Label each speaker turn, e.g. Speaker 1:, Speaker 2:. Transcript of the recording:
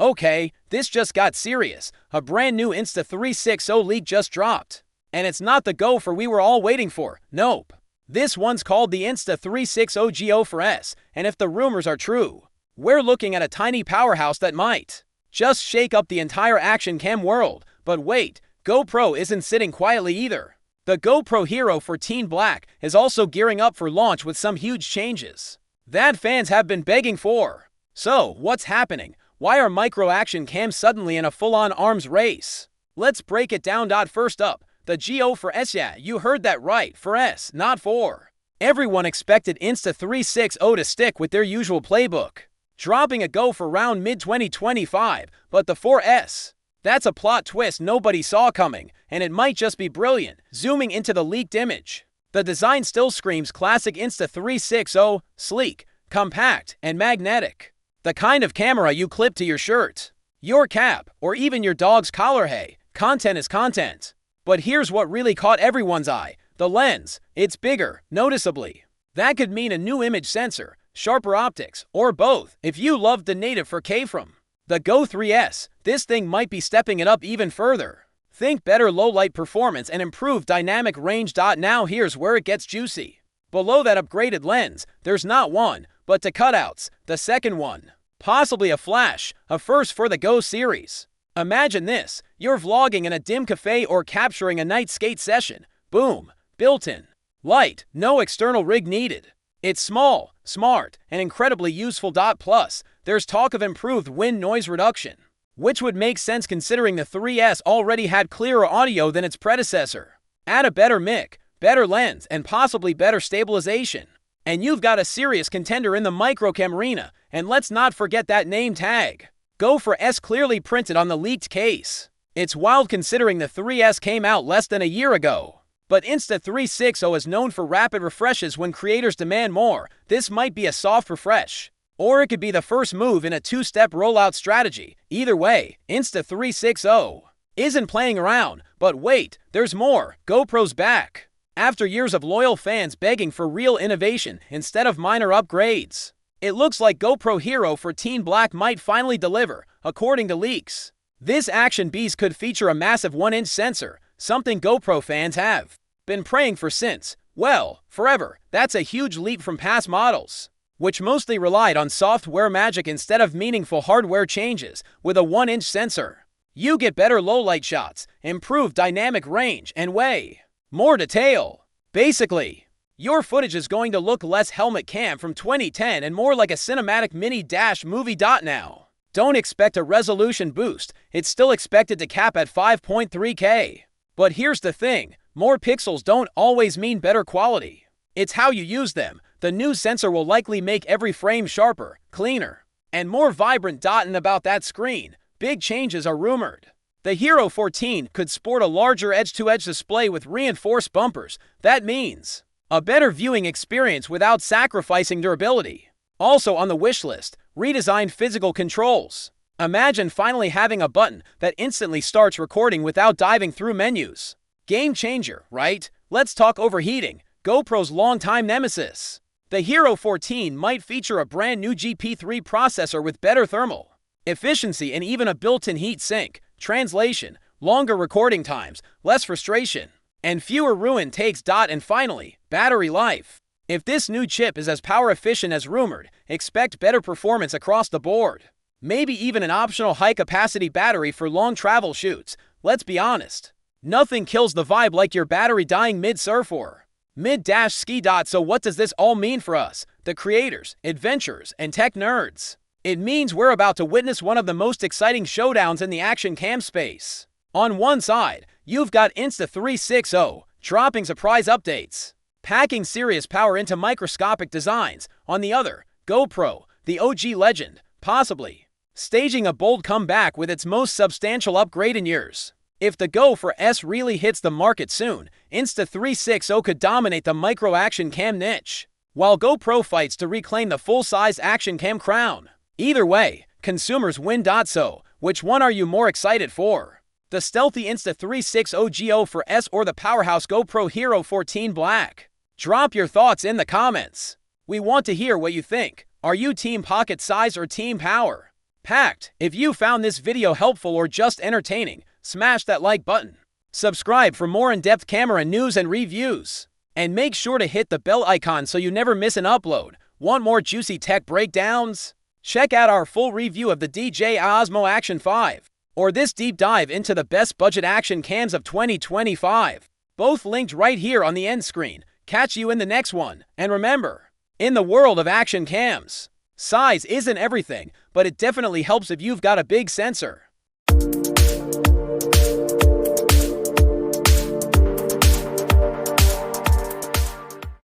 Speaker 1: Okay, this just got serious. A brand new Insta360 leak just dropped. And it's not the gopher we were all waiting for. Nope. This one's called the Insta360 GO for S, and if the rumors are true, we're looking at a tiny powerhouse that might just shake up the entire action cam world. But wait, GoPro isn't sitting quietly either. The GoPro Hero 14 Black is also gearing up for launch with some huge changes that fans have been begging for. So, what's happening? Why are micro action cams suddenly in a full-on arms race? Let's break it down. First up, the GO for S. Yeah, you heard that right, for S, not for. Everyone expected Insta360 to stick with their usual playbook, dropping a Go for around mid-2025, but the 4S, that's a plot twist nobody saw coming, and it might just be brilliant. Zooming into the leaked image, the design still screams classic Insta360, sleek, compact, and magnetic. The kind of camera you clip to your shirt, your cap, or even your dog's collar. Hey, content is content. But here's what really caught everyone's eye. The lens. It's bigger, noticeably. That could mean a new image sensor, sharper optics, or both if you loved the native 4K from the Go 3S. This thing might be stepping it up even further. Think better low-light performance and improved dynamic range. Now here's where it gets juicy. Below that upgraded lens, there's not one, but two cutouts. The second one, possibly a flash, a first for the Go series. Imagine this, you're vlogging in a dim cafe or capturing a night skate session. Boom, built-in light, no external rig needed. It's small, smart, and incredibly useful. Plus, there's talk of improved wind noise reduction, which would make sense considering the 3S already had clearer audio than its predecessor. Add a better mic, better lens, and possibly better stabilization, and you've got a serious contender in the microcam arena. And let's not forget that name tag, Go for S, clearly printed on the leaked case. It's wild considering the 3S came out less than a year ago. But Insta360 is known for rapid refreshes when creators demand more. This might be a soft refresh, or it could be the first move in a two-step rollout strategy. Either way, Insta360 isn't playing around. But wait, there's more. GoPro's back. After years of loyal fans begging for real innovation instead of minor upgrades, it looks like GoPro Hero 14 Black might finally deliver, according to leaks. This action beast could feature a massive 1-inch sensor, something GoPro fans have been praying for since, well, forever. That's a huge leap from past models, which mostly relied on software magic instead of meaningful hardware changes. With a 1-inch sensor, you get better low-light shots, improved dynamic range, and way more detail. Basically, your footage is going to look less helmet cam from 2010 and more like a cinematic mini-movie. Now, don't expect a resolution boost. It's still expected to cap at 5.3K. But here's the thing, more pixels don't always mean better quality. It's how you use them. The new sensor will likely make every frame sharper, cleaner, and more vibrant. And about that screen, big changes are rumored. The Hero 14 could sport a larger edge-to-edge display with reinforced bumpers. That means a better viewing experience without sacrificing durability. Also on the wish list, redesigned physical controls. Imagine finally having a button that instantly starts recording without diving through menus. Game changer, right? Let's talk overheating, GoPro's longtime nemesis. The Hero 14 might feature a brand new GP3 processor with better thermal efficiency and even a built-in heat sink. Translation, longer recording times, less frustration, and fewer ruin takes. And finally, battery life. If this new chip is as power efficient as rumored, expect better performance across the board. Maybe even an optional high-capacity battery for long travel shoots. Let's be honest, nothing kills the vibe like your battery dying mid-surf or mid-ski. So what does this all mean for us, the creators, adventurers, and tech nerds? It means we're about to witness one of the most exciting showdowns in the action cam space. On one side, you've got Insta360 dropping surprise updates, packing serious power into microscopic designs. On the other, GoPro, the OG legend, possibly staging a bold comeback with its most substantial upgrade in years. If the Go for S really hits the market soon, Insta360 could dominate the micro action cam niche, while GoPro fights to reclaim the full-size action cam crown. Either way, consumers win. So, which one are you more excited for? The stealthy Insta360 GO for S or the powerhouse GoPro Hero 14 Black? Drop your thoughts in the comments. We want to hear what you think. Are you team pocket size or team power? packed. If you found this video helpful or just entertaining, smash that like button. Subscribe for more in-depth camera news and reviews. And make sure to hit the bell icon so you never miss an upload. Want more juicy tech breakdowns? Check out our full review of the DJI Osmo Action 5, or this deep dive into the best budget action cams of 2025. Both linked right here on the end screen. Catch you in the next one. And remember, in the world of action cams, size isn't everything, but it definitely helps if you've got a big sensor.